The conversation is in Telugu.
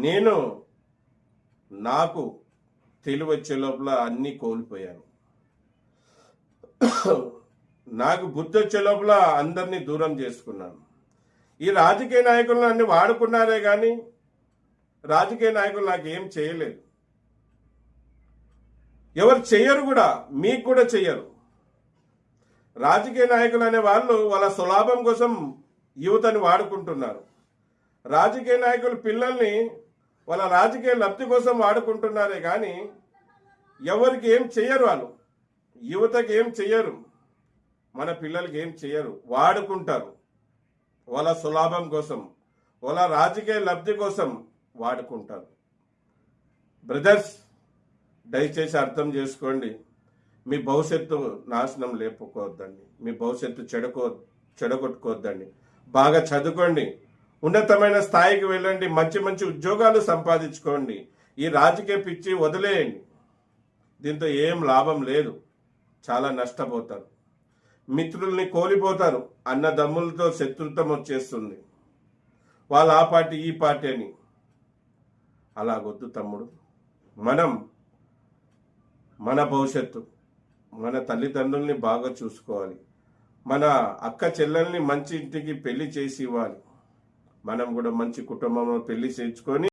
నేను నాకు తెలివి వచ్చే లోపల అన్నీ కోల్పోయాను. నాకు బుద్ధి వచ్చే లోపల అందరినీ దూరం చేసుకున్నాను. ఈ రాజకీయ నాయకులను అన్ని వాడుకున్నారే కానీ రాజకీయ నాయకులు నాకు ఏం చేయలేదు. ఎవరు చెయ్యరు కూడా, మీకు కూడా చెయ్యరు. రాజకీయ నాయకులు అనే వాళ్ళు వాళ్ళ స్వలాభం కోసం యువతని వాడుకుంటున్నారు. రాజకీయ నాయకులు పిల్లల్ని వాళ్ళ రాజకీయ లబ్ధి కోసం వాడుకుంటున్నారే కానీ ఎవరికి ఏం చెయ్యరు. వాళ్ళు యువతకి ఏం చెయ్యరు, మన పిల్లలకి ఏం చెయ్యరు, వాడుకుంటారు. వాళ్ళ స్వలాభం కోసం, వాళ్ళ రాజకీయ లబ్ధి కోసం వాడుకుంటారు. బ్రదర్స్, దయచేసి అర్థం చేసుకోండి. మీ భవిష్యత్తు నాశనం లేపుకోవద్దండి, మీ భవిష్యత్తు చెడగొట్టుకోవద్దండి. బాగా చదువుకోండి, ఉన్నతమైన స్థాయికి వెళ్ళండి, మంచి మంచి ఉద్యోగాలు సంపాదించుకోండి. ఈ రాజకీయ పిచ్చి వదిలేయండి. దీంతో ఏం లాభం లేదు, చాలా నష్టపోతారు. మిత్రుల్ని కోల్పోతారు, అన్నదమ్ములతో శత్రుత్వం వచ్చేస్తుంది. వాళ్ళు ఆ పార్టీ ఈ పార్టీ అని. అలాగొద్దు తమ్ముడు. మనం మన భవిష్యత్తు, మన తల్లిదండ్రుల్ని బాగా చూసుకోవాలి. మన అక్క చెల్లెల్ని మంచి ఇంటికి పెళ్లి చేసి ఇవ్వాలి. మనం కూడా మంచి కుటుంబంలో పెళ్లి చేయించుకొని